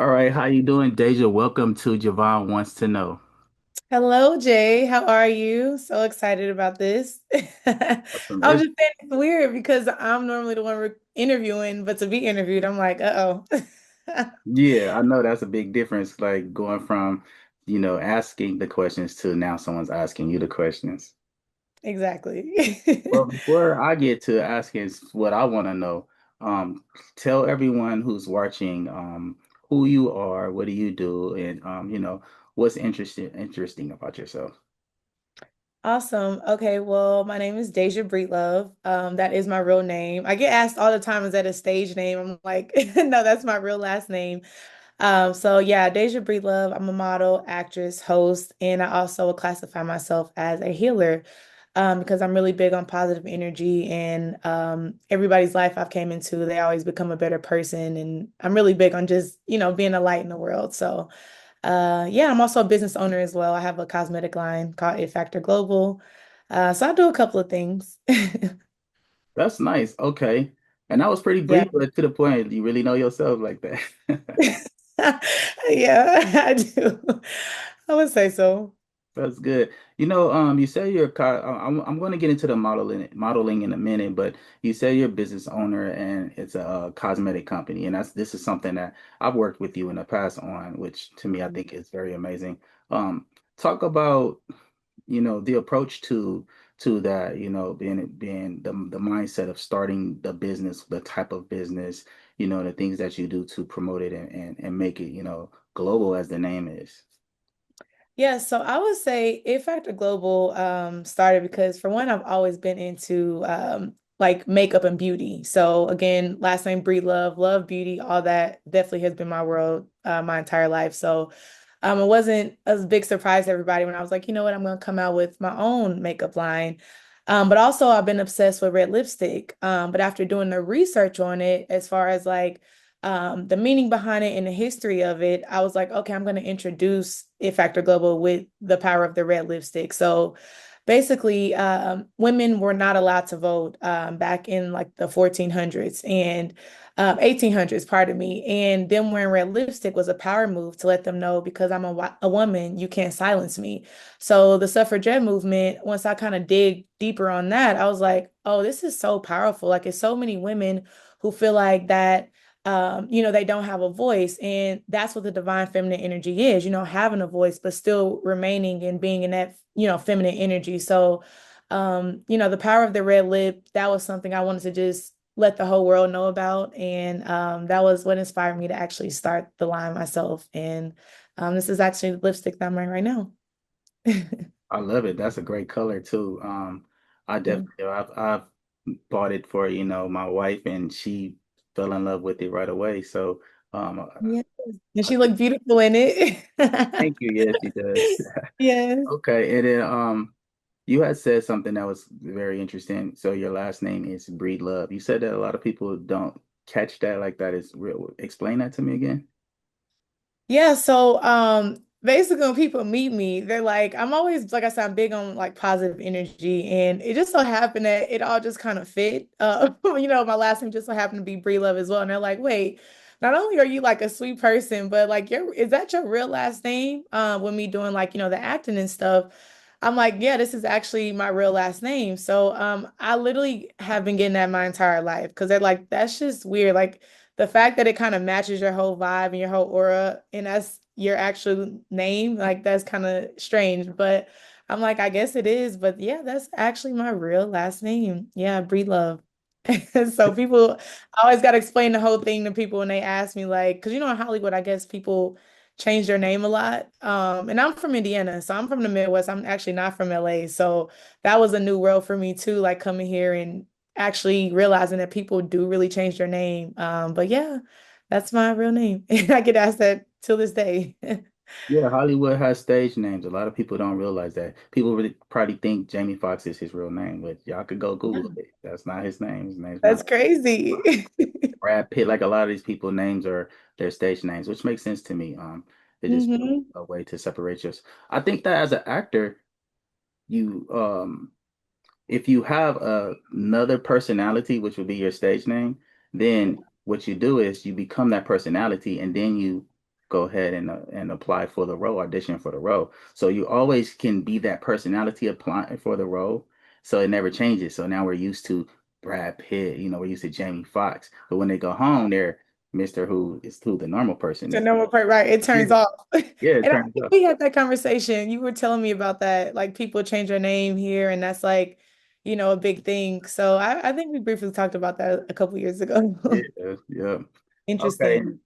All right, how you doing, Deja? Welcome to Javohn Wants to Know. Hello, Jay. How are you? So excited about this. I Awesome. was just saying it's weird because I'm normally the one interviewing, but to be interviewed, I'm like, uh-oh. Yeah, I know that's a big difference, like going from, asking the questions to now someone's asking you the questions. Exactly. Well, before I get to asking what I want to know, tell everyone who's watching, who you are, what do you do, and what's interesting about yourself. Awesome. Okay, well, my name is Daisha Breedlove. That is my real name. I get asked all the time, is that a stage name? I'm like, no, that's my real last name. So yeah, Deja Breedlove. I'm a model, actress, host, and I also would classify myself as a healer, because I'm really big on positive energy and everybody's life I've came into, they always become a better person, and I'm really big on just, being a light in the world. So yeah, I'm also a business owner as well. I have a cosmetic line called It Factor Global. So I do a couple of things. That's nice. Okay. And that was pretty Yeah. brief, but to the point. You really know yourself like that. Yeah, I do. I would say so. That's good. You say you're I'm going to get into the modeling in a minute, but you say you're a business owner and it's a, cosmetic company, and this is something that I've worked with you in the past on, which to me I think is very amazing. Um, Talk about the approach to that, being the mindset of starting the business, the type of business, the things that you do to promote it and make it, global as the name is. Yeah, so I would say It Factor Global started because for one, I've always been into like makeup and beauty. So again, last name Breedlove, love beauty, all that definitely has been my world my entire life. So it wasn't a big surprise to everybody when I was like, you know what, I'm gonna come out with my own makeup line. But also I've been obsessed with red lipstick. But after doing the research on it, as far as like the meaning behind it and the history of it, I was like, okay, I'm going to introduce It Factor Global with the power of the red lipstick. So basically, women were not allowed to vote back in like the 1400s and 1800s, pardon me. And them wearing red lipstick was a power move to let them know, because I'm a woman, you can't silence me. So the suffragette movement, once I kind of dig deeper on that, I was like, oh, this is so powerful. Like it's so many women who feel like that they don't have a voice. And that's what the divine feminine energy is, having a voice, but still remaining and being in that, feminine energy. So, the power of the red lip, that was something I wanted to just let the whole world know about. And that was what inspired me to actually start the line myself. And this is actually the lipstick that I'm wearing right now. I love it. That's a great color too. I definitely, I've bought it for, my wife, and she fell in love with it right away. So, Yes. And I she looked beautiful in it. thank you. Yes, she does. Yes. Okay. And then, you had said something that was very interesting. So your last name is Breedlove. You said that a lot of people don't catch that like that is real. Explain that to me again. Yeah, so basically when people meet me, they're like, I'm always, like I said, I'm big on like positive energy. And it just so happened that it all just kind of fit. My last name just so happened to be Bree Love as well. And they're like, wait, not only are you like a sweet person, but like is that your real last name? When me doing like, the acting and stuff. I'm like, yeah, this is actually my real last name. So I literally have been getting that my entire life, because they're like, that's just weird. Like the fact that it kind of matches your whole vibe and your whole aura, and that's your actual name, like that's kind of strange. But I'm like, I guess it is. But yeah, that's actually my real last name. Yeah, Breedlove. So people, I always got to explain the whole thing to people when they ask me, like, because in Hollywood, I guess people change their name a lot. And I'm from Indiana, so I'm from the Midwest. I'm actually not from LA. So that was a new world for me too, like coming here and actually realizing that people do really change their name. But yeah, that's my real name. And I get asked that till this day. Yeah, Hollywood has stage names. A lot of people don't realize that. People really probably think Jamie Foxx is his real name, but y'all could go Yeah, Google it. That's not his name. His name's that's not crazy. Brad Pitt. Like a lot of these people, names are their stage names, which makes sense to me. It's just Hmm. a way to separate yours. I think that as an actor, you if you have another personality, which would be your stage name, then what you do is you become that personality, and then you go ahead and apply for the role, audition for the role. So you always can be that personality applying for the role. So it never changes. So now we're used to Brad Pitt, we're used to Jamie Foxx. But when they go home, they're Mr. Who is who the normal person The is. normal part, right? It Yeah, turns off. yeah, it And I turns think out. we had that conversation. You were telling me about that. Like people change their name here, and that's like, a big thing. So I think we briefly talked about that a couple years ago. Yeah, yeah. Okay, Interesting. and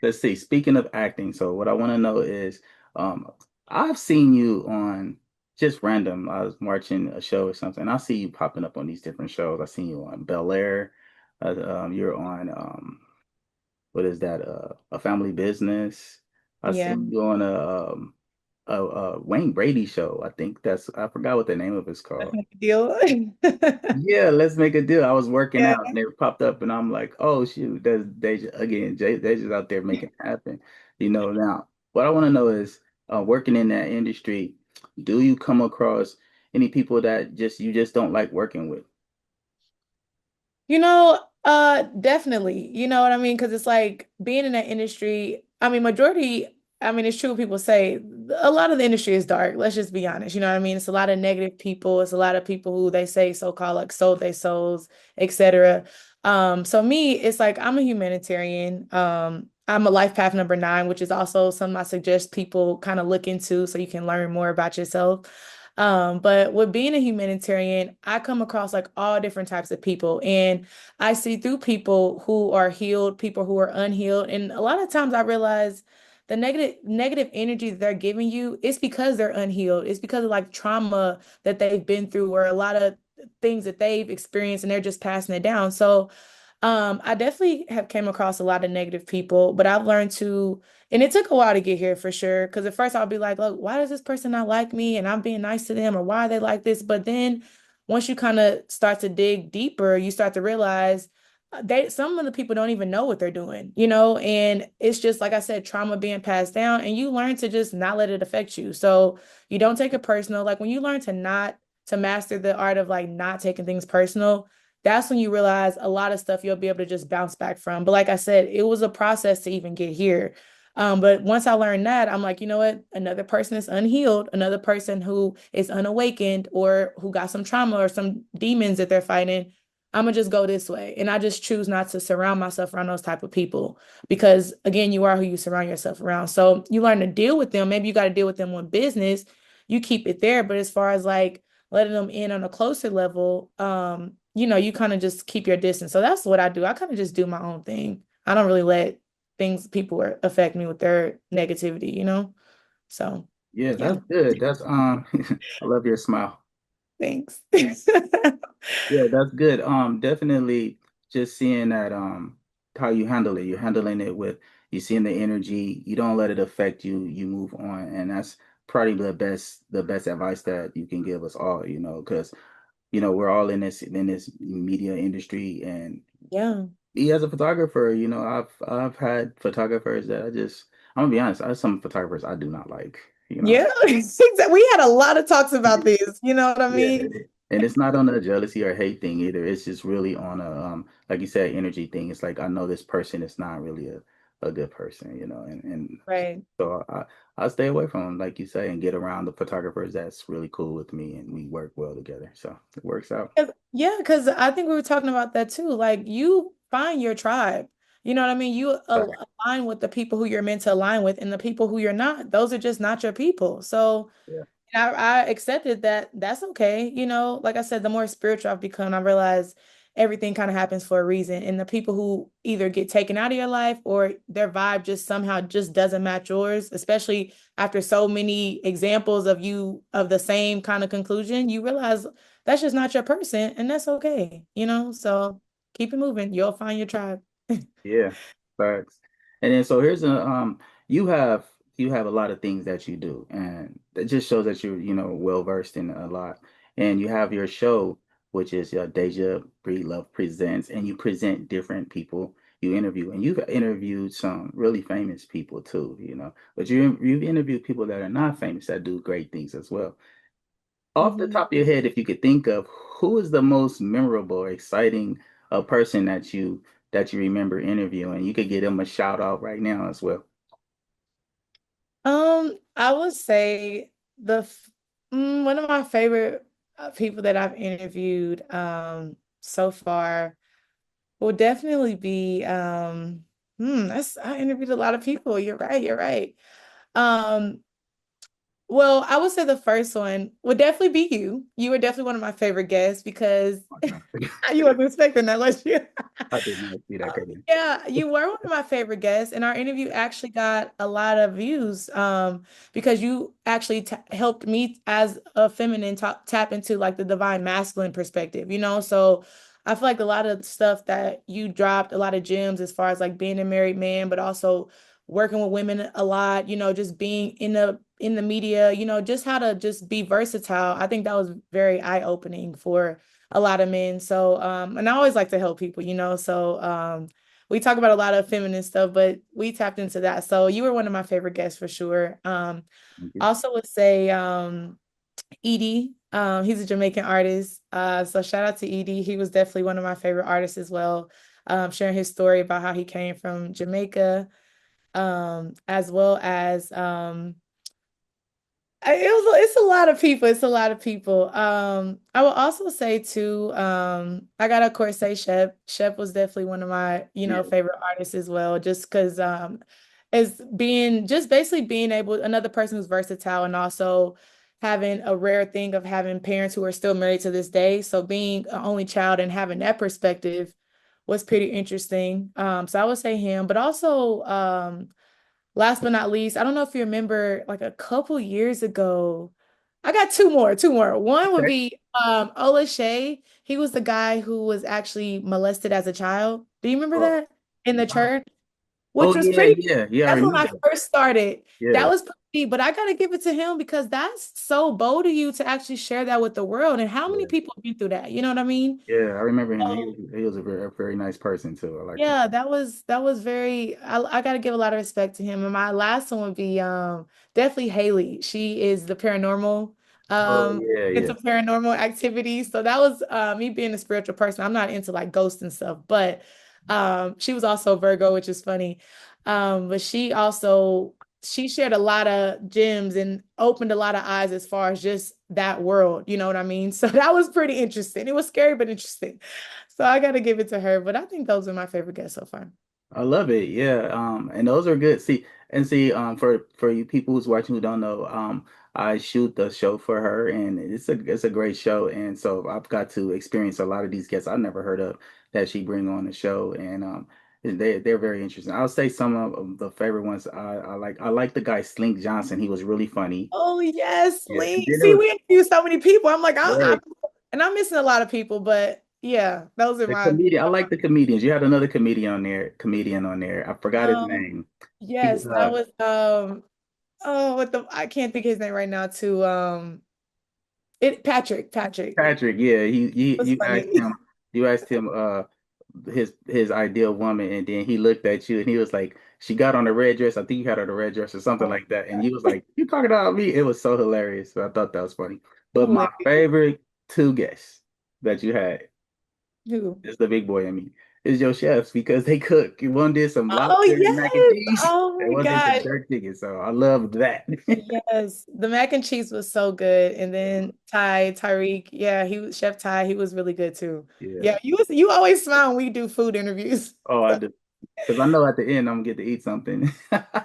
let's see. Speaking of acting, so what I want to know is, um, I've seen you on just random. I was watching a show or something. I see you popping up on these different shows. I seen you on Bel Air. You're on what is that? A Family Business. I Yeah. seen you on a Wayne Brady show. I forgot what the name of it's That's called. a big deal. Yeah, let's make a deal. I was working Yeah. out and it popped up, and I'm like, oh shoot, there's Deja again. Deja's out there making it happen. Now what I want to know is, working in that industry, do you come across any people that you just don't like working with? Definitely. You know what I mean? Because it's like being in that industry, I mean, it's true what people say. A lot of the industry is dark. Let's just be honest. You know what I mean? It's a lot of negative people. It's a lot of people who they say so-called like sold their souls, etc. So me, it's like I'm a humanitarian. I'm a life path number 9, which is also something I suggest people kind of look into so you can learn more about yourself. But with being a humanitarian, I come across like all different types of people, and I see through people who are healed, people who are unhealed, and a lot of times I realize the negative energy that they're giving you is because they're unhealed. It's because of like trauma that they've been through, or a lot of things that they've experienced, and they're just passing it down. So I definitely have came across a lot of negative people, but I've learned to, and it took a while to get here for sure. Because at first I'll be like, look, why does this person not like me? And I'm being nice to them, or why are they like this? But then once you kind of start to dig deeper, you start to realize some of the people don't even know what they're doing, and it's just like I said, trauma being passed down, and you learn to just not let it affect you. So you don't take it personal. Like when you learn to master the art of like not taking things personal, that's when you realize a lot of stuff you'll be able to just bounce back from. But like I said, it was a process to even get here. But once I learned that, I'm like, you know what? Another person is unhealed, another person who is unawakened or who got some trauma or some demons that they're fighting. I'm gonna just go this way. And I just choose not to surround myself around those type of people because again, you are who you surround yourself around. So you learn to deal with them. Maybe you got to deal with them on business. You keep it there. But as far as like letting them in on a closer level, you kind of just keep your distance. So that's what I do. I kind of just do my own thing. I don't really let people affect me with their negativity. So Yeah, yeah, that's good. That's I love your smile. thanks. Yeah, that's good. Definitely just seeing that how you handle it. You're handling it with you seeing the energy, you don't let it affect you, you move on. And that's probably the best advice that you can give us all, because we're all in this media industry. And Yeah. me as a photographer, I've had photographers that I'm gonna be honest, I have some photographers I do not like. Yeah. We had a lot of talks about this. You know what I Yeah, mean? and it's not on a jealousy or hate thing either. It's just really on a like you said, energy thing. It's like I know this person is not really a good person, and Right. so I stay away from them, like you say, and get around the photographers that's really cool with me, and we work well together. So it works out. Yeah, because I think we were talking about that too. Like you find your tribe. You know what I mean? You Right. align with the people who you're meant to align with, and the people who you're not, those are just not your people. So Yeah. I accepted that that's okay. Like I said, the more spiritual I've become, I realize everything kind of happens for a reason. And the people who either get taken out of your life or their vibe just somehow just doesn't match yours, especially after so many examples of you of the same kind of conclusion, you realize that's just not your person, and that's okay. So keep it moving. You'll find your tribe. Yeah, facts. And then so here's you have you have a lot of things that you do, and it just shows that you're well versed in a lot. And you have your show, which is Deja Breedlove Presents, and you present different people you interview, and you've interviewed some really famous people too. But you've interviewed people that are not famous that do great things as well. Off the Mhm. top of your head, if you could think of who is the most memorable or exciting person that you remember interviewing, you could give them a shout out right now as well. I would say one of my favorite people that I've interviewed so far will definitely be that's I interviewed a lot of people. You're right, you're right. Um well, I would say the first one would definitely be you. You were definitely one of my favorite guests because Oh, no. you wasn't expecting that, was you? I did not see that coming. Yeah, you were one of my favorite guests, and our interview actually got a lot of views because you actually t helped me as a feminine tap into like the divine masculine perspective, you know? So I feel like a lot of stuff that you dropped, a lot of gems as far as like being a married man, but also working with women a lot, you know, just being in the media, you know, just how to just be versatile. I think that was very eye-opening for a lot of men. So and I always like to help people, you know. So we talk about a lot of feminine stuff, but we tapped into that. So you were one of my favorite guests for sure. Thank you. Also would say Edie. He's a Jamaican artist. So shout out to Edie. He was definitely one of my favorite artists as well. Sharing his story about how he came from Jamaica, as well as it's a lot of people. It's a lot of people. I will also say too, I gotta of course say Shep. Shep was definitely one of my, Yeah. favorite artists as well, just because as being just basically being able another person who's versatile and also having a rare thing of having parents who are still married to this day. So being an only child and having that perspective was pretty interesting. So I would say him, but also last but not least, I don't know if you remember like a couple years ago. I got two more. One would Okay. be Ola Shay. He was the guy who was actually molested as a child. Do you remember Oh, that in the wow. church? Oh Which was yeah, pretty, yeah, yeah. I that's when I remember that. first started. That Yeah, was pretty, but I gotta give it to him because that's so bold of you to actually share that with the world. And how many yeah, people have been through that? You know what I mean? yeah. I remember him. So He was a very nice person too. I liked him. yeah, that was very I gotta give a lot of respect to him. And my last one would be definitely Haley. She is the paranormal Oh um yeah, yeah. into paranormal activities. So that was me being a spiritual person. I'm not into like ghosts and stuff, but she was also Virgo, which is funny. But she shared a lot of gems and opened a lot of eyes as far as just that world, you know what I mean? So that was pretty interesting. It was scary but interesting. So I gotta give it to her, but I think those are my favorite guests so far. I love it. Yeah. And those are good. See, for you people who's watching who don't know, I shoot the show for her, and it's a great show. And so I've got to experience a lot of these guests I've never heard of that she bring on the show, and they're very interesting. I'll say some of the favorite ones I like. I like the guy Slink Johnson. He was really funny. Oh yes, Yeah. And Lee. then there See, was we interview so many people. I'm like, right. and I'm missing a lot of people, but yeah, those are The my. comedian. I like the comedians. You had another comedian on there. I forgot his Um, name. He was yes, that was oh, what the I can't think of his name right now. To it Patrick Patrick, yeah, was funny. you asked him his ideal woman, and then he looked at you and he was like, she got on a red dress. I think you had on a red dress or something Oh, like that, and you was like, you talking about me? It was so hilarious. So I thought that was funny. But my hilarious. favorite two guests that you had Who? is the big boy and me. Is your chefs because they cook. One did some Oh lobster and mac and yes. cheese, Oh and my one did some gosh. jerk chicken. So I love that. Yes, the mac and cheese was so good. And then Tyreek, yeah, he was Chef Ty, he was really good too. Yeah. Yeah, you always smile when we do food interviews. Oh, I do. Because I know at the end I'm gonna get to eat something.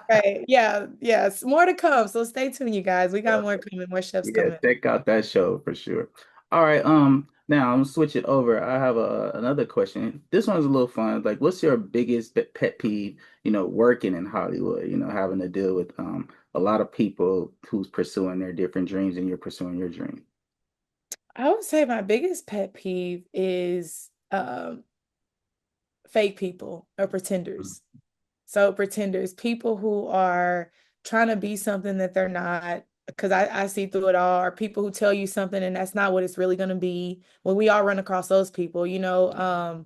Right. Yeah, yes. More to come. So stay tuned, you guys. We got Yeah, more coming, more chefs yeah, coming. check out that show for sure. All right, now I'm gonna switch it over. I have another question. This one's a little fun. Like, what's your biggest pet peeve, working in Hollywood, having to deal with a lot of people who's pursuing their different dreams and you're pursuing your dream. I would say my biggest pet peeve is fake people or Mhm. pretenders. So pretenders, people who are trying to be something that they're not, because I see through it all, are people who tell you something and that's not what it's really going to be. When we all run across those people,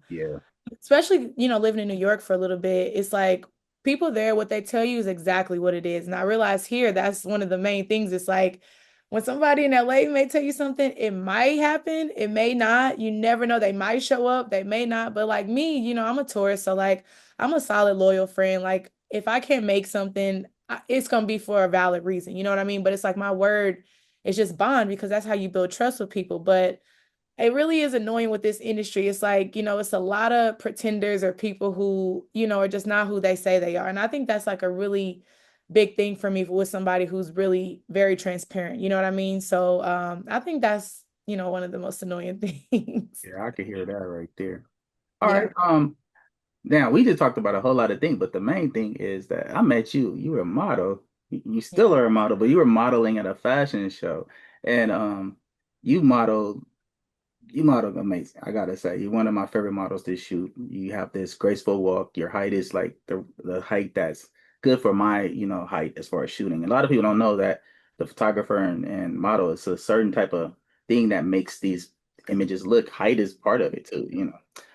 Yeah, especially, living in New York for a little bit, it's like people there, what they tell you is exactly what it is. And I realize here, that's one of the main things. It's like when somebody in LA may tell you something, it might happen, it may not. You never know. They might show up, they may not. But like me, I'm a tourist. So like I'm a solid, loyal friend. Like if I can't make something, it's gonna be for a valid reason. You know what I mean? But it's like my word is just bond because that's how you build trust with people. But it really is annoying with this industry. It's like, it's a lot of pretenders or people who, are just not who they say they are. And I think that's like a really big thing for me with somebody who's really very transparent. You know what I mean? So I think that's, one of the most annoying things. Yeah, I could hear that right there. All right. Yeah. Now we just talked about a whole lot of things, but the main thing is that I met you. You were a model. You still Yeah. are a model, but you were modeling at a fashion show, and you modeled. You modeled amazing. I gotta say, you're one of my favorite models to shoot. You have this graceful walk. Your height is like the height that's good for my height as far as shooting. A lot of people don't know that the photographer and model is a certain type of thing that makes these images look. Height is part of it too.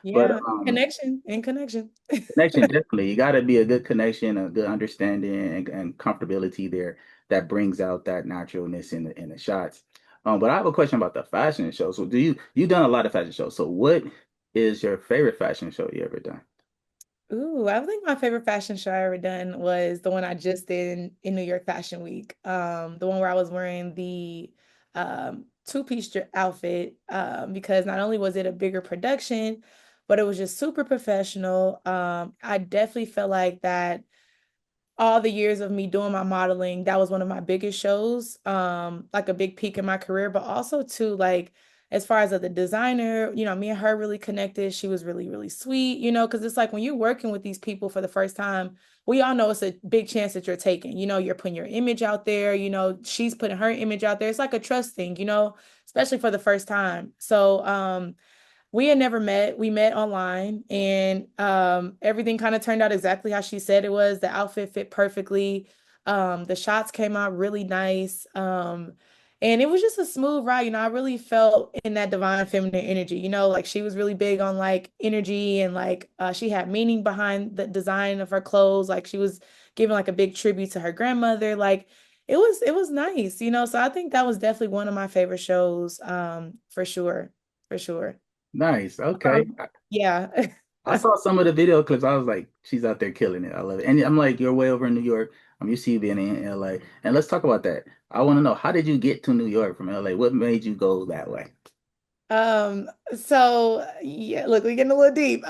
But Yeah. Connection and connection. connection, definitely. You got to be a good connection, a good understanding, and comfortability there that brings out that naturalness in the shots. But I have a question about the fashion show. So, you done a lot of fashion shows? So, what is your favorite fashion show you ever done? Ooh, I think my favorite fashion show I ever done was the one I just did in New York Fashion Week. The one where I was wearing the two-piece outfit because not only was it a bigger production, but it was just super professional. I definitely felt like that all the years of me doing my modeling, that was one of my biggest shows, like a big peak in my career, but also too, like, as far as the designer, me and her really connected. She was really, really sweet, because it's like when you're working with these people for the first time, we all know it's a big chance that you're taking. You're putting your image out there, she's putting her image out there. It's like a trust thing, especially for the first time. So, we had never met. We met online and everything kind of turned out exactly how she said it was. The outfit fit perfectly. The shots came out really nice. And it was just a smooth ride. I really felt in that divine feminine energy, like she was really big on like energy and like she had meaning behind the design of her clothes. Like she was giving like a big tribute to her grandmother. Like it was nice, So I think that was definitely one of my favorite shows, for sure. For sure. Nice. Okay. Yeah. I saw some of the video clips. I was like, she's out there killing it. I love it. And I'm like, you're way over in New York. I'm used to you being in LA. And let's talk about that. I want to know, how did you get to New York from LA? What made you go that way? So yeah, look, we're getting a little deep.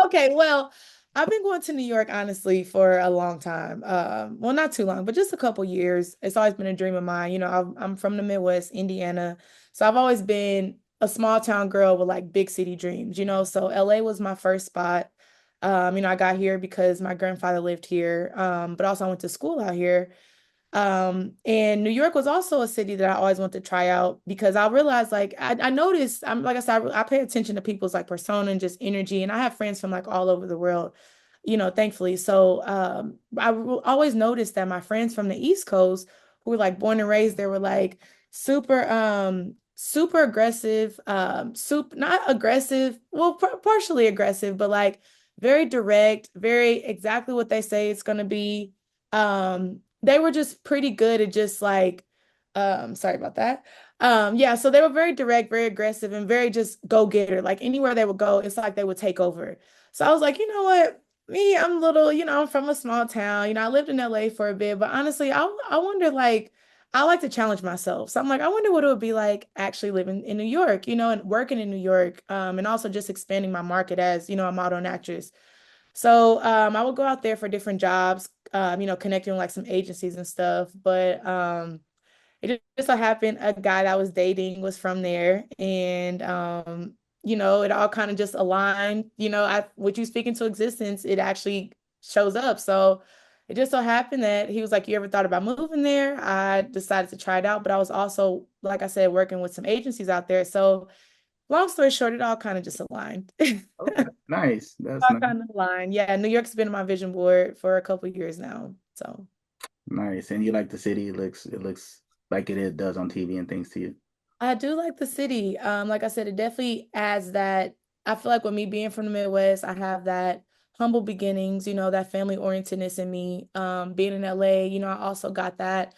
Okay, well, I've been going to New York honestly for a long time. Well, not too long, but just a couple years. It's always been a dream of mine. I'm from the Midwest, Indiana. So I've always been a small town girl with like big city dreams, So LA was my first spot. I got here because my grandfather lived here. But also I went to school out here. And New York was also a city that I always wanted to try out because I realized like I noticed I'm like I said, I pay attention to people's like persona and just energy. And I have friends from like all over the world, thankfully. So always noticed that my friends from the East Coast who were like born and raised, they were like super aggressive, super not aggressive, well, partially aggressive, but like very direct, very exactly what they say it's gonna be. They were just pretty good at just like sorry about that. Yeah, so they were very direct, very aggressive, and very just go-getter. Like anywhere they would go, it's like they would take over. So I was like, you know what? Me, I'm little, I'm from a small town. I lived in LA for a bit, but honestly, I wonder like I like to challenge myself. So I'm like, I wonder what it would be like actually living in New York, and working in New York, and also just expanding my market as, a model and actress. So I would go out there for different jobs, connecting with like some agencies and stuff. But it just so happened a guy that I was dating was from there. And it all kind of just aligned, with you speaking to existence, it actually shows up. So it just so happened that he was like, you ever thought about moving there? I decided to try it out, but I was also, like I said, working with some agencies out there. So long story short, it all kind of just aligned. Okay. Nice. That's All nice. kind of aligned. Yeah, New York's been on my vision board for a couple of years now. So Nice. And you like the city? It looks like it does on TV and things to you. I do like the city. Like I said, it definitely adds that. I feel like with me being from the Midwest, I have that humble beginnings, that family orientedness in me. Being in LA, I also got that,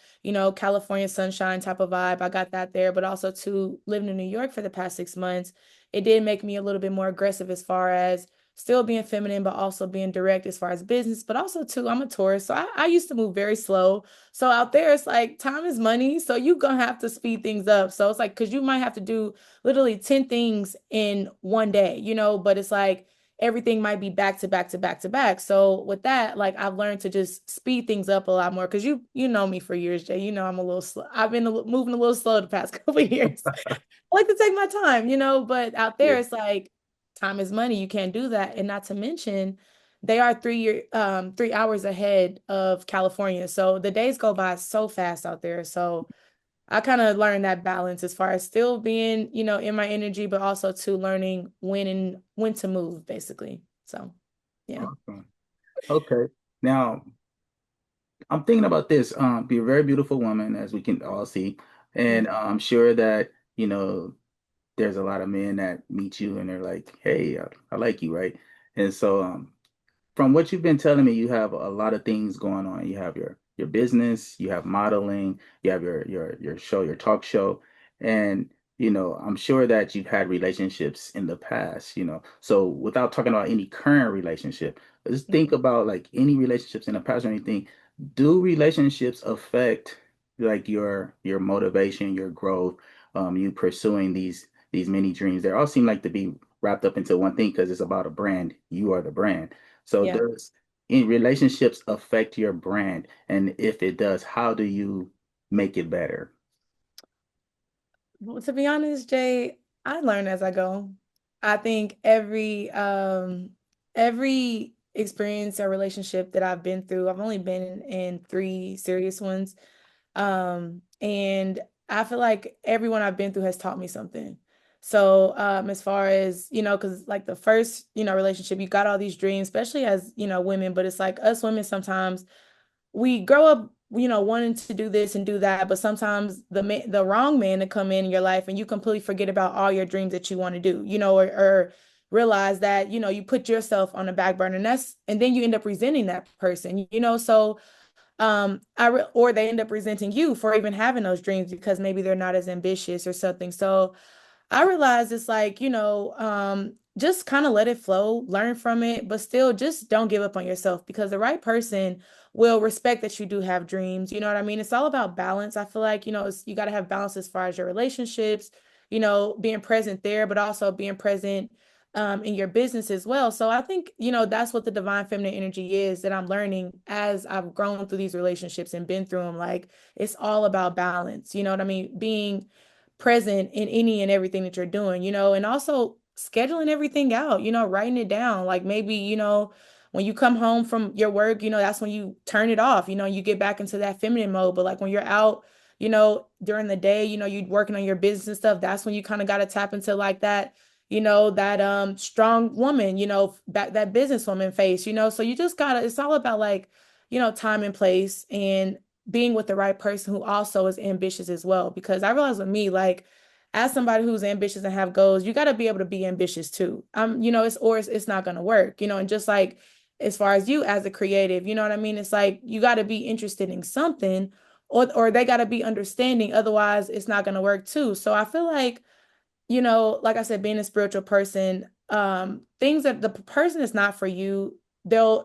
California sunshine type of vibe. I got that there, but also to living in New York for the past 6 months, it did make me a little bit more aggressive as far as still being feminine, but also being direct as far as business, but also too, I'm a Taurus. So I used to move very slow. So out there, it's like time is money. So you're gonna have to speed things up. So it's like, because you might have to do literally 10 things in one day, but it's like everything might be back to back to back to back. So with that, like I've learned to just speed things up a lot more because you know me for years, Jay. You know I'm a little slow. I've been moving a little slow the past couple of years. I like to take my time, but out Yeah. there it's like time is money. You can't do that. And not to mention they are 3 hours ahead of California. So the days go by so fast out there. So I kind of learned that balance as far as still being, in my energy, but also to learning when to move, basically. So yeah. Awesome. Okay. Now, I'm thinking about this. Be a very beautiful woman, as we can all see, and Mhm. I'm sure that there's a lot of men that meet you and they're like, "Hey, I like you," right? And so, from what you've been telling me, you have a lot of things going on. You have your business, you have modeling, you have your show, your talk show, and I'm sure that you've had relationships in the past. So without talking about any current relationship, let's think about like any relationships in the past or anything. Do relationships affect like your motivation, your growth, you pursuing these many dreams? They all seem like to be wrapped up into one thing because it's about a brand. You are the brand. So Yeah. does in relationships affect your brand? And if it does, how do you make it better? Well, to be honest, Jay, I learn as I go. I think every experience or relationship that I've been through, I've only been in three serious ones. And I feel like everyone I've been through has taught me something. So, as far as, because like the first, relationship, you got all these dreams, especially as, women, but it's like us women sometimes we grow up, wanting to do this and do that, but sometimes the wrong man to come in your life and you completely forget about all your dreams that you want to do, or realize that, you put yourself on the back burner and then you end up resenting that person, so or they end up resenting you for even having those dreams because maybe they're not as ambitious or something. So I realized it's like, just kind of let it flow, learn from it, but still just don't give up on yourself because the right person will respect that you do have dreams. You know what I mean? It's all about balance. I feel like, you got to have balance as far as your relationships, being present there, but also being present in your business as well. So I think, that's what the divine feminine energy is that I'm learning as I've grown through these relationships and been through them. Like it's all about balance. You know what I mean? Being present in any and everything that you're doing, and also scheduling everything out, writing it down. Like maybe, when you come home from your work, that's when you turn it off, you get back into that feminine mode. But like when you're out, during the day, you're working on your business and stuff, that's when you kind of got to tap into like that, that strong woman, that businesswoman face, so you just gotta, it's all about like, time and place and being with the right person who also is ambitious as well. Because I realize with me, like as somebody who's ambitious and have goals, you got to be able to be ambitious too. It's not gonna work, and just like as far as you as a creative, you know what I mean? It's like you got to be interested in something or they got to be understanding. Otherwise, it's not gonna work too. So I feel like like I said, being a spiritual person, things that the person is not for you, it'll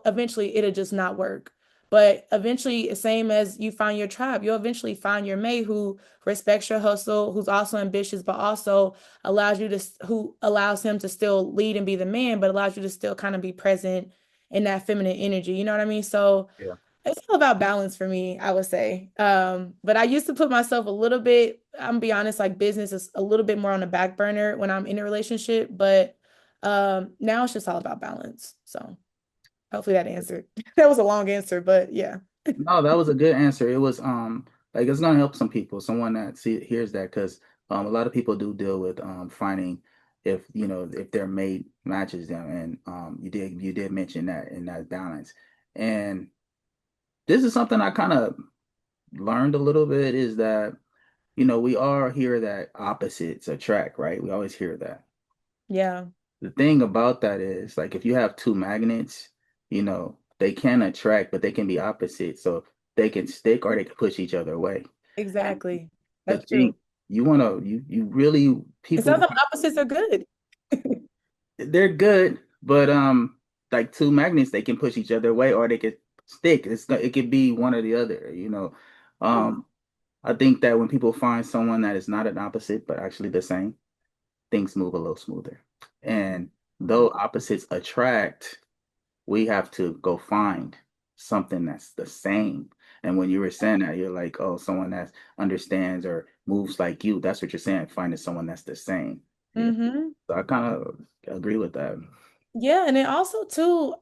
just not work. But eventually, same as you find your tribe, you'll eventually find your mate who respects your hustle, who's also ambitious, but also who allows him to still lead and be the man, but allows you to still kind of be present in that feminine energy. You know what I mean? So Yeah. it's all about balance for me, I would say. But I used to put myself a little bit, I'm gonna be honest, like business is a little bit more on the back burner when I'm in a relationship, but now it's just all about balance. So hopefully that answered. That was a long answer, but yeah. No, that was a good answer. It was like it's gonna help some people, someone that hears that because a lot of people do deal with finding if if their mate matches them, and you did mention that in that balance. And this is something I kind of learned a little bit is that we all hear that opposites attract, right? We always hear that. Yeah, The thing about that is, like, if you have two magnets, they can attract, but they can be opposite. So they can stick or they can push each other away. And exactly. the That's true. thing you want to, you really, And people, sometimes opposites are good. they're good, but like two magnets, they can push each other away or they could stick. It could be one or the other, you know. Ooh. I think that when people find someone that is not an opposite but actually the same, things move a little smoother. And though opposites attract, we have to go find something that's the same. And when you were saying that, you're like, oh, someone that understands or moves like you. That's what you're saying, finding someone that's the same. You know, Mm-hmm. so I kind of agree with that. Yeah, and it also too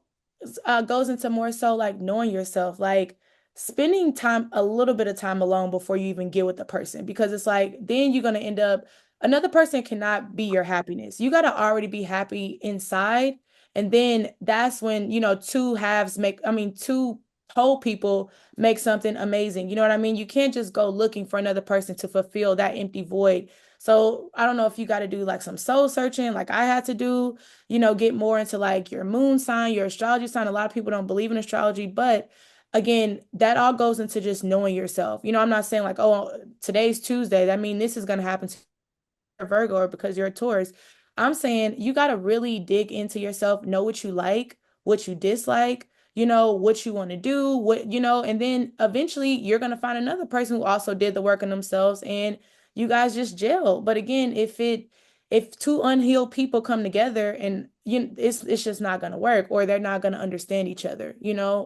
goes into more so like knowing yourself, like spending time, a little bit of time alone before you even get with the person, because it's like then you're gonna end up another person cannot be your happiness. You gotta already be happy inside, and then that's when two halves make, I mean, two whole people make something amazing. You know what I mean? You can't just go looking for another person to fulfill that empty void. So I don't know if you got to do like some soul searching, like I had to do, get more into like your moon sign, your astrology sign. A lot of people don't believe in astrology, but again, that all goes into just knowing yourself. I'm not saying like, oh, today's Tuesday. That means this is going to happen to a Virgo or because you're a Taurus. I'm saying you got to really dig into yourself, know what you like, what you dislike, what you want to do, and then eventually you're going to find another person who also did the work on themselves and you guys just gel. But again, if two unhealed people come together and it's just not going to work or they're not going to understand each other.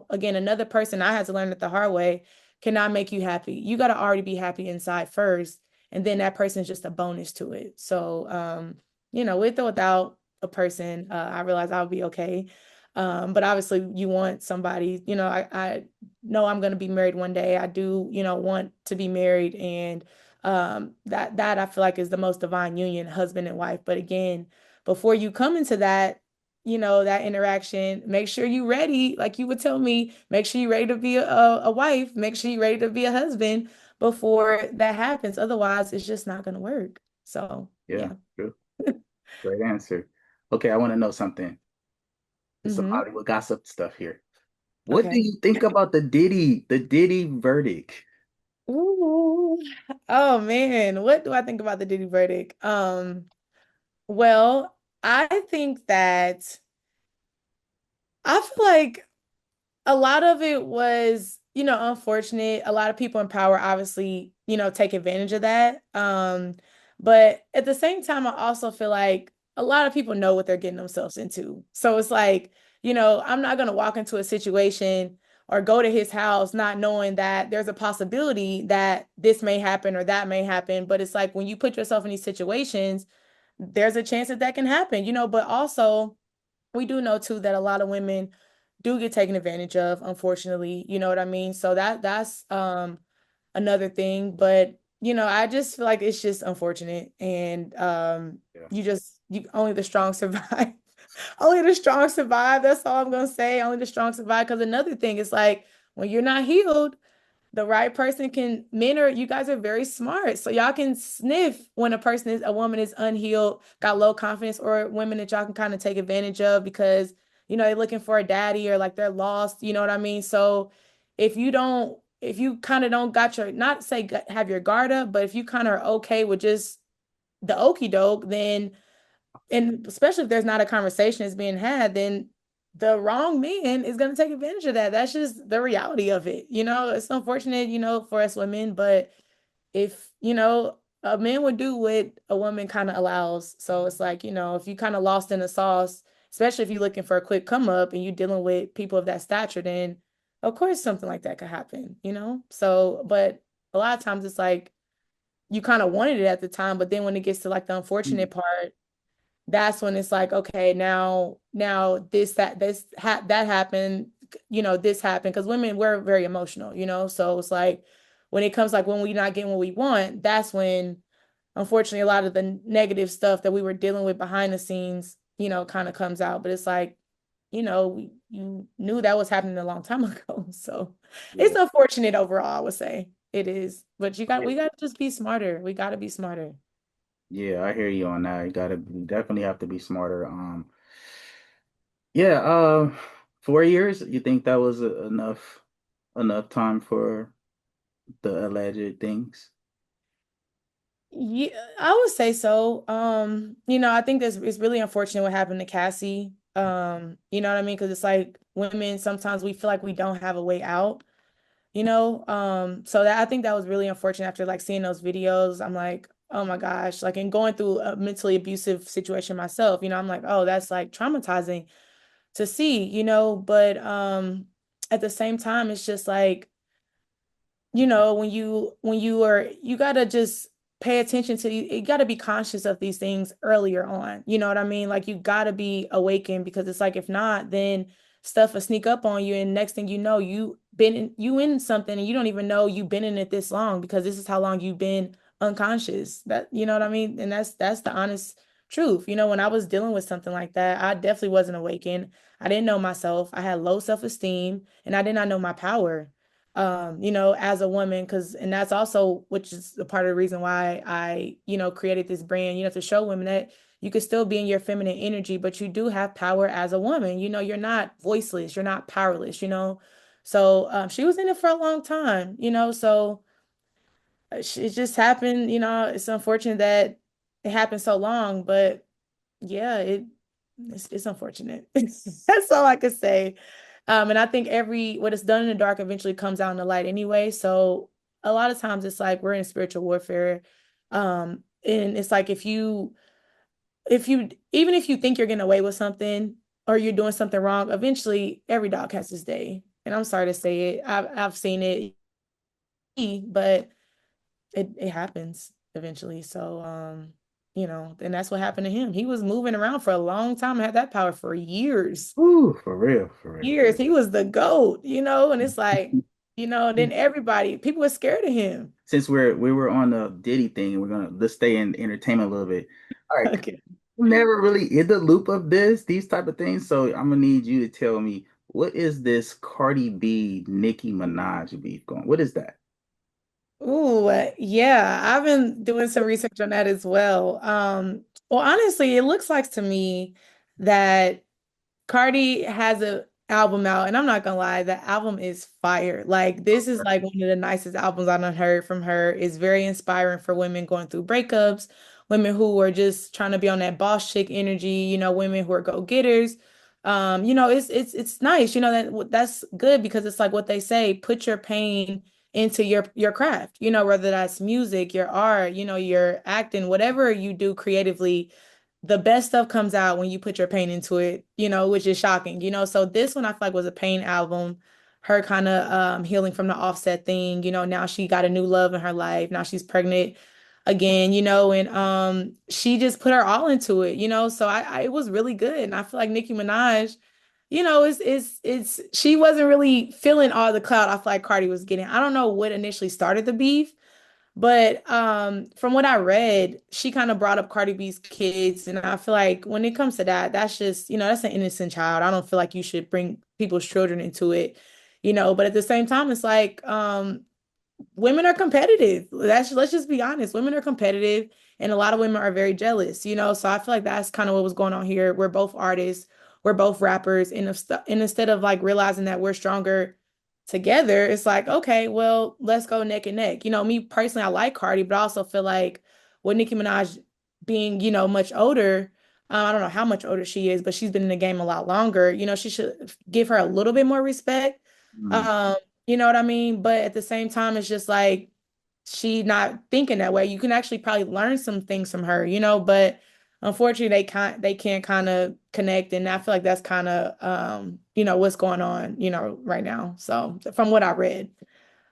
Again, another person I had to learn it the hard way cannot make you happy. You got to already be happy inside first and then that person is just a bonus to it. So, with or without a person, I realize I'll be okay. But obviously, you want somebody. I know I'm going to be married one day. I do, want to be married, and that I feel like is the most divine union, husband and wife. But again, before you come into that. That interaction, make sure you ready, like you would tell me, make sure you ready to be a wife, make sure you ready to be a husband before that happens. Otherwise, it's just not going to work. So, Yeah, yeah. true. Great answer. Okay, I want to know something. There's some Hmm. Hollywood gossip stuff here. What do Okay. you think about the Diddy verdict? Ooh. Oh man, what do I think about the Diddy verdict? Well, I think that I feel like a lot of it was, unfortunate. A lot of people in power obviously, take advantage of that. But at the same time, I also feel like a lot of people know what they're getting themselves into. So it's like, I'm not gonna walk into a situation or go to his house not knowing that there's a possibility that this may happen or that may happen. But it's like when you put yourself in these situations, there's a chance that that can happen, but also we do know too that a lot of women do get taken advantage of, unfortunately. You know what I mean? So that's another thing. But I just feel like it's just unfortunate. And Yeah. you only the strong survive. Only the strong survive. That's all I'm gonna say. Only the strong survive. Because another thing is like when you're not healed, the right person can men are you guys are very smart, so y'all can sniff when a woman is unhealed, got low confidence, or women that y'all can kind of take advantage of because they're looking for a daddy or like they're lost, you know what I mean? So if you kind of don't got your, not say have your guard up, but if you kind of are okay with just the okey doke, then, and especially if there's not a conversation that's being had, then the wrong man is going to take advantage of that. That's just the reality of it. It's unfortunate, for us women, but if, a man would do what a woman kind of allows. So it's like, if you kind of lost in the sauce, especially if you're looking for a quick come up and you're dealing with people of that stature, then of course something like that could happen. So, but a lot of times it's like you kind of wanted it at the time, but then when it gets to like the unfortunate part, that's when it's like, okay, now that happened, this happened because women we're very emotional, so it's like when it comes like when we're not getting what we want, that's when unfortunately a lot of the negative stuff that we were dealing with behind the scenes, kind of comes out. But it's like, you knew that was happening a long time ago. So it's Yeah. unfortunate overall, I would say it is. But Yeah. we got to just be smarter. We got to be smarter. Yeah, I hear you on that. You definitely have to be smarter. Yeah, 4 years, you think that was enough time for the alleged things? Yeah, I would say so. I think it's really unfortunate what happened to Cassie. You know what I mean? Because it's like women, sometimes we feel like we don't have a way out, so that I think that was really unfortunate after like seeing those videos. I'm like, oh my gosh, like and going through a mentally abusive situation myself, I'm like, oh, that's like traumatizing to see, but at the same time, it's just like, you gotta just pay attention to you gotta be conscious of these things earlier on. You know what I mean? Like you gotta be awakened because it's like if not, then stuff will sneak up on you, and next thing you know, you in something and you don't even know you've been in it this long because this is how long you've been unconscious. That you know what I mean? And that's the honest truth. When I was dealing with something like that, I definitely wasn't awakened. I didn't know myself. I had low self-esteem and I did not know my power as a woman, and that's also, which is a part of the reason why I, created this brand, to show women that you can still be in your feminine energy, but you do have power as a woman. You're not voiceless, you're not powerless. So she was in it for a long time, so it just happened, it's unfortunate that it happened so long, but yeah, it's unfortunate. That's all I could say. And I think what is done in the dark eventually comes out in the light anyway. So a lot of times it's like we're in spiritual warfare. And it's like even if you think you're getting away with something or you're doing something wrong, eventually every dog has his day. And I'm sorry to say it. I've seen it, but it happens eventually. So and that's what happened to him. He was moving around for a long time, had that power for years. Ooh, for real, for real, for Years. He was the GOAT, and it's like, real. then people were scared of him. Since we were on the Diddy thing, let's stay in entertainment a little bit. All right, Okay. I'm never really in the loop of these type of things, so I'm gonna need you to tell me what is this Cardi B Nicki Minaj beef going? What is that? Ooh, yeah. I've been doing some research on that as well. Well, honestly, it looks like to me that Cardi has a album out, and I'm not gonna lie, the album is fire. Like this is like one of the nicest albums I've heard from her. It's very inspiring for women going through breakups, women who are just trying to be on that boss chick energy, women who are go-getters. It's nice, that's good because it's like what they say, put your pain into your craft, whether that's music, your art, your acting, whatever you do creatively, the best stuff comes out when you put your pain into it, which is shocking, So this one I feel like was a pain album, her kind of healing from the Offset thing, now she got a new love in her life. Now she's pregnant again, and she just put her all into it, So it was really good. And I feel like Nicki Minaj, it's she wasn't really feeling all the clout I feel like Cardi was getting. I don't know what initially started the beef, but from what I read, she kind of brought up Cardi B's kids, and I feel like when it comes to that, that's just, that's an innocent child. I don't feel like you should bring people's children into it, but at the same time, it's like women are competitive. Let's just be honest. Women are competitive, and a lot of women are very jealous, So I feel like that's kind of what was going on here. We're both artists, we're both rappers, and instead of like realizing that we're stronger together, it's like, okay, well, let's go neck and neck. Me personally, I like Cardi, but I also feel like with Nicki Minaj being, much older, I don't know how much older she is, but she's been in the game a lot longer. She should give her a little bit more respect. Mm, Um, you know what I mean? But at the same time, it's just like she not thinking that way. You can actually probably learn some things from her, but unfortunately they can't kind of connect. And I feel like that's kind of what's going on, right now. So from what I read.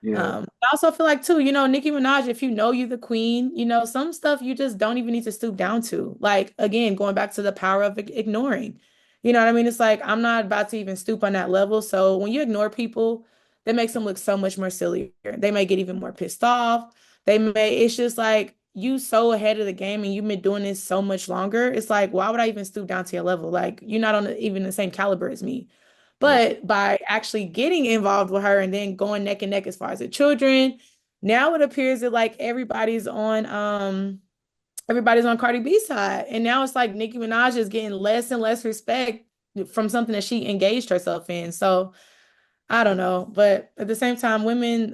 yeah. I also feel like too, Nicki Minaj, if you know you the queen, some stuff you just don't even need to stoop down to. Like again, going back to the power of ignoring. You know what I mean? It's like I'm not about to even stoop on that level. So when you ignore people, that makes them look so much more sillier. They may get even more pissed off. It's just like you so ahead of the game and you've been doing this so much longer. It's like, why would I even stoop down to your level? Like you're not on even the same caliber as me. Yeah. But by actually getting involved with her and then going neck and neck as far as the children, now it appears that like everybody's on Cardi B's side. And now it's like Nicki Minaj is getting less and less respect from something that she engaged herself in. So I don't know. But at the same time,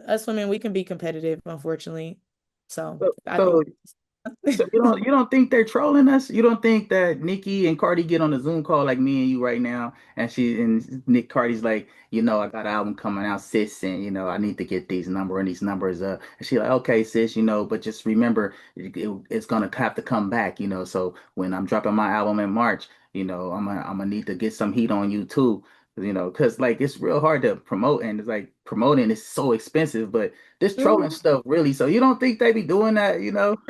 us women, we can be competitive, unfortunately. So So, I think so So you don't think they're trolling us? You don't think that Nicki and Cardi get on a Zoom call like me and you right now, and Nick Cardi's like, I got an album coming out, sis, and I need to get these numbers up. And she like, okay, sis, but just remember, it's gonna have to come back, So when I'm dropping my album in March, I'm gonna need to get some heat on you too, because like it's real hard to promote, and it's like promoting is so expensive, but this trolling True. stuff really. So you don't think they be doing that,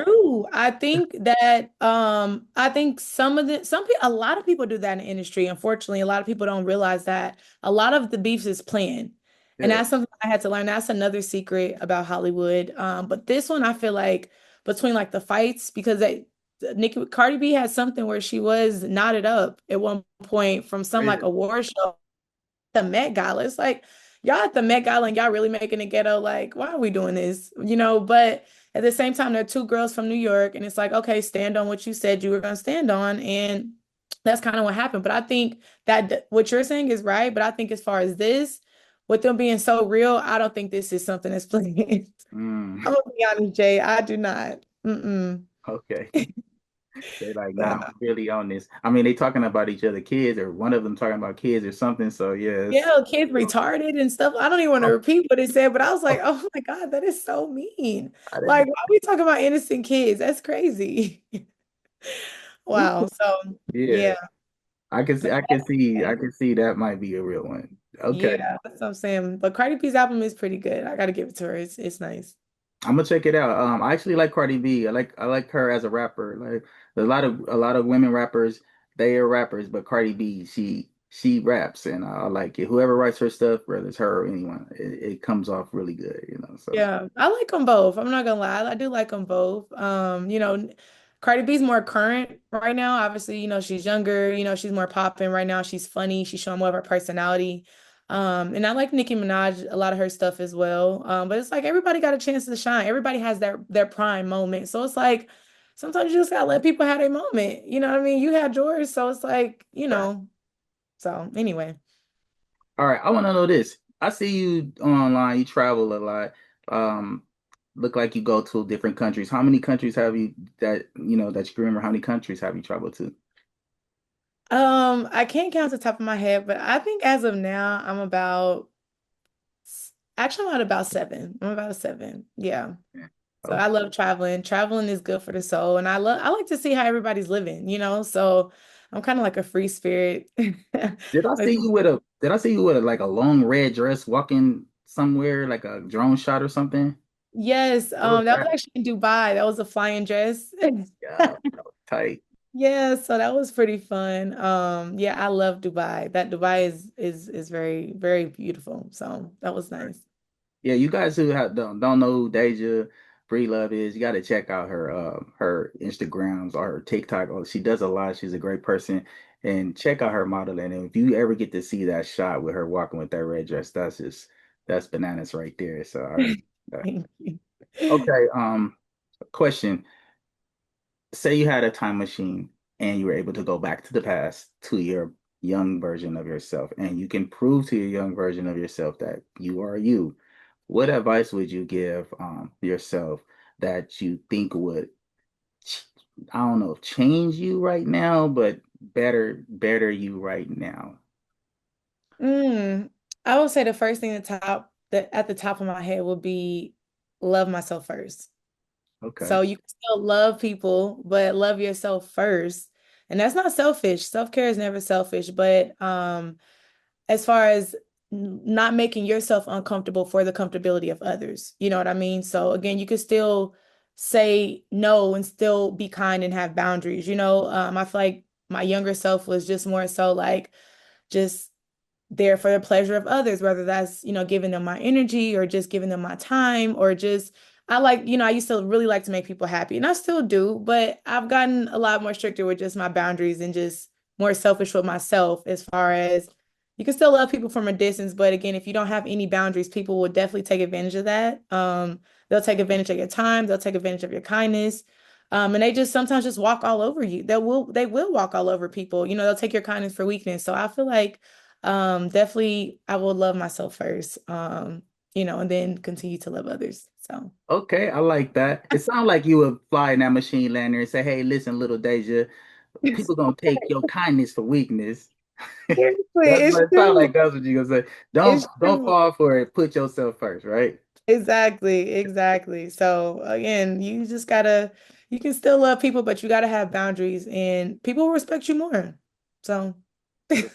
True. I think that I think some people a lot of people do that in the industry. Unfortunately, a lot of people don't realize that a lot of the beefs is planned. And Yeah. that's something I had to learn. That's another secret about Hollywood. But this one I feel like between like the fights, because Cardi B had something where she was knotted up at one point from some like award show, the Met Gala. It's like y'all at the Met Gala and y'all really making it ghetto. Like, why are we doing this? But at the same time, they're two girls from New York, and it's like, okay, stand on what you said you were going to stand on, and that's kind of what happened. But I think that what you're saying is right. But I think as far as this, with them being so real, I don't think this is something that's planned. Mm, I'm gonna be honest, Jay. I do not. Mm-mm. okay. They're like, So, nah, I'm really on this. I mean, they talking about each other kids, or one of them talking about kids or something. So yes. yeah, kids retarded and stuff. I don't even want to Oh, repeat what it said, but I was like, oh, oh my God, that is so mean. I Like, didn't- why are we talking about innocent kids? That's crazy. Wow. So Yeah, yeah. I can see, But I can see, I can see that might be a real one. Okay, yeah, that's what I'm saying. But Cardi B's album is pretty good. I gotta give it to her. It's nice. I'm gonna check it out. I actually like Cardi B. I like her as a rapper. Like a lot of women rappers, they are rappers, but Cardi B, she raps, and I like it. Whoever writes her stuff, whether it's her or anyone, it comes off really good. So. Yeah, I like them both. I'm not gonna lie. I do like them both. Cardi B's more current right now. Obviously, she's younger, she's more popping right now. She's funny. She's showing more of her personality. And I like Nicki Minaj, a lot of her stuff as well. But it's like everybody got a chance to shine. Everybody has their prime moment. So it's like sometimes you just gotta let people have their moment. You know what I mean? You had yours, so it's like, so anyway. All right, I want to know this. I see you online, you travel a lot. Um, look like you go to different countries. How many countries have you that you can remember? How many countries have you traveled to? I can't count off the top of my head, but I think as of now, actually I'm at about seven. I'm about seven. Yeah. So I Okay. love traveling. Traveling is good for the soul. And I like to see how everybody's living. So I'm kind of like a free spirit. Did I see Like, you with a Did I see you with like a long red dress walking somewhere like a drone shot or something? yes, What was that was that? actually in Dubai. That was a flying dress. Yeah, that was tight. Yeah, so that was pretty fun. Yeah, I love Dubai. That Dubai is very, very beautiful. So that was nice. Yeah, you guys who don't know who Deja Breedlove is, you got to check out her Instagrams or her TikTok. Oh, she does a lot. She's a great person, and check out her modeling. And if you ever get to see that shot with her walking with that red dress, that's bananas right there. So all right. Thank you. Okay. Question. Say you had a time machine and you were able to go back to the past to your young version of yourself, and you can prove to your young version of yourself that you are you. What advice would you give yourself that you think would, ch- I don't know, if change you right now, but better you right now? Mm, I would say the first thing at the top of my head would be love myself first. Okay. So you can still love people, but love yourself first. And that's not selfish. Self-care is never selfish, but as far as not making yourself uncomfortable for the comfortability of others. You know what I mean? So again, you could still say no and still be kind and have boundaries. I feel like my younger self was just more so like just there for the pleasure of others, whether that's, giving them my energy or just giving them my time or just I used to really like to make people happy and I still do, but I've gotten a lot more stricter with just my boundaries and just more selfish with myself as far as you can still love people from a distance, but again, if you don't have any boundaries, people will definitely take advantage of that. They'll take advantage of your time, they'll take advantage of your kindness. And they just sometimes just walk all over you. They will walk all over people. They'll take your kindness for weakness. So I feel like definitely I will love myself first. and then continue to love others. So Okay, I like that. It sounds like you would fly in that machine lander and say, "Hey, listen, little Deja, people gonna take your kindness for weakness." seriously, That's it's what it sounds like. true. That's what you gonna say. It's Don't true. fall for it. Put yourself first, right? Exactly, exactly. So again, you can still love people, but you gotta have boundaries and people will respect you more. So Yeah.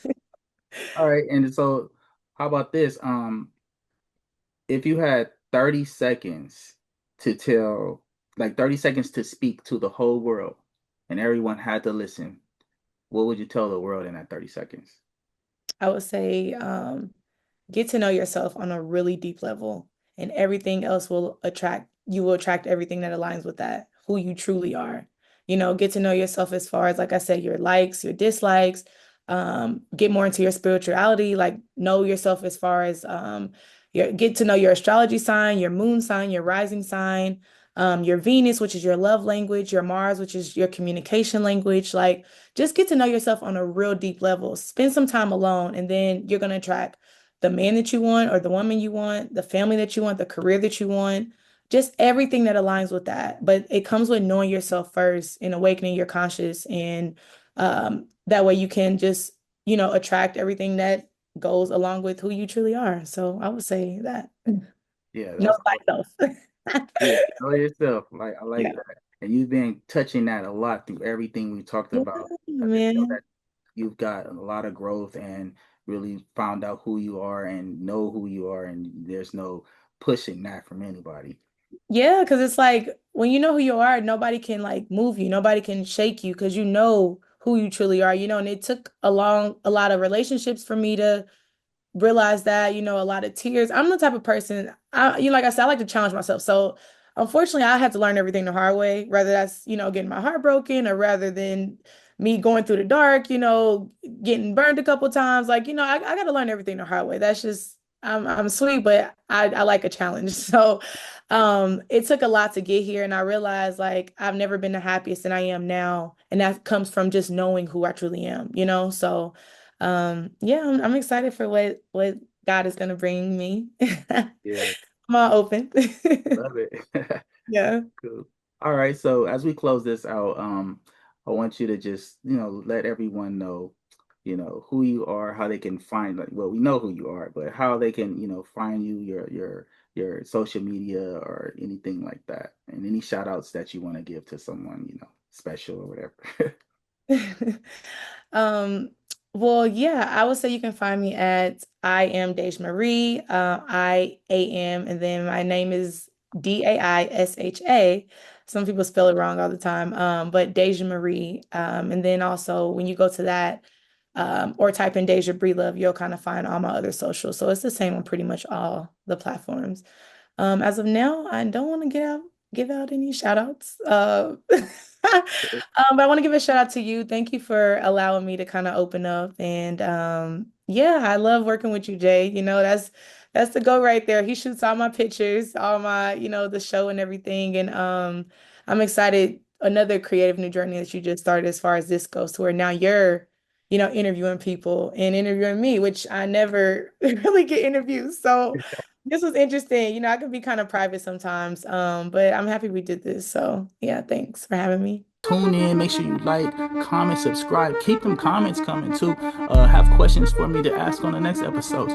All right. And so, how about this? If you had 30 seconds to tell, like 30 seconds to speak to the whole world, and everyone had to listen, what would you tell the world in that 30 seconds? I would say get to know yourself on a really deep level, and everything else you will attract everything that aligns with that, who you truly are. Get to know yourself as far as, like I said, your likes, your dislikes, get more into your spirituality, like know yourself as far as get to know your astrology sign, your moon sign, your rising sign, your Venus, which is your love language, your Mars, which is your communication language. Like, just get to know yourself on a real deep level. Spend some time alone, and then you're going to attract the man that you want or the woman you want, the family that you want, the career that you want, just everything that aligns with that. But it comes with knowing yourself first and awakening your conscious. And that way you can just, attract everything that goes along with who you truly are. So I would say that. Yeah, Know that's awesome. thyself. Yeah, know yourself. Like I like Yeah. that. And you've been touching that a lot through everything we talked Yeah, about. I can tell man. that you've got a lot of growth and really found out who you are and know who you are, and there's no pushing that from anybody. Yeah, because it's like when you know who you are, nobody can like move you, nobody can shake you because you know who you truly are, and it took a lot of relationships for me to realized that, a lot of tears. I'm the type of person, like I said, I like to challenge myself. So unfortunately, I had to learn everything the hard way, whether that's, getting my heart broken or rather than me going through the dark, getting burned a couple times. Like, I got to learn everything the hard way. That's just, I'm sweet, but I like a challenge. So it took a lot to get here. And I realized like I've never been the happiest than I am now. And that comes from just knowing who I truly am. So yeah, I'm excited for what God is gonna bring me. Yeah, I'm all open. love it. Yeah. Cool. All right, so as we close this out, I want you to just, let everyone know, who you are, how they can find, like, well, we know who you are, but how they can, find you, your social media or anything like that, and any shout outs that you want to give to someone, special or whatever. Um, well, yeah, I would say you can find me at I am Daisha Marie, IAM, and then my name is Daisha. Some people spell it wrong all the time, but Daisha Marie. And then also when you go to that, or type in Daisha Breedlove, you'll kind of find all my other socials. So it's the same on pretty much all the platforms. As of now, I don't want to give out any shout outs. But I want to give a shout out to you. Thank you for allowing me to kind of open up. And yeah, I love working with you, Jay. That's the go right there. He shoots all my pictures, all my, the show and everything. And I'm excited. Another creative new journey that you just started as far as this goes, to where now you're, interviewing people and interviewing me, which I never really get interviews. So this was interesting. I can be kind of private sometimes, but I'm happy we did this. So yeah, thanks for having me. Tune in, make sure you like, comment, subscribe. Keep them comments coming too. Have questions for me to ask on the next episode.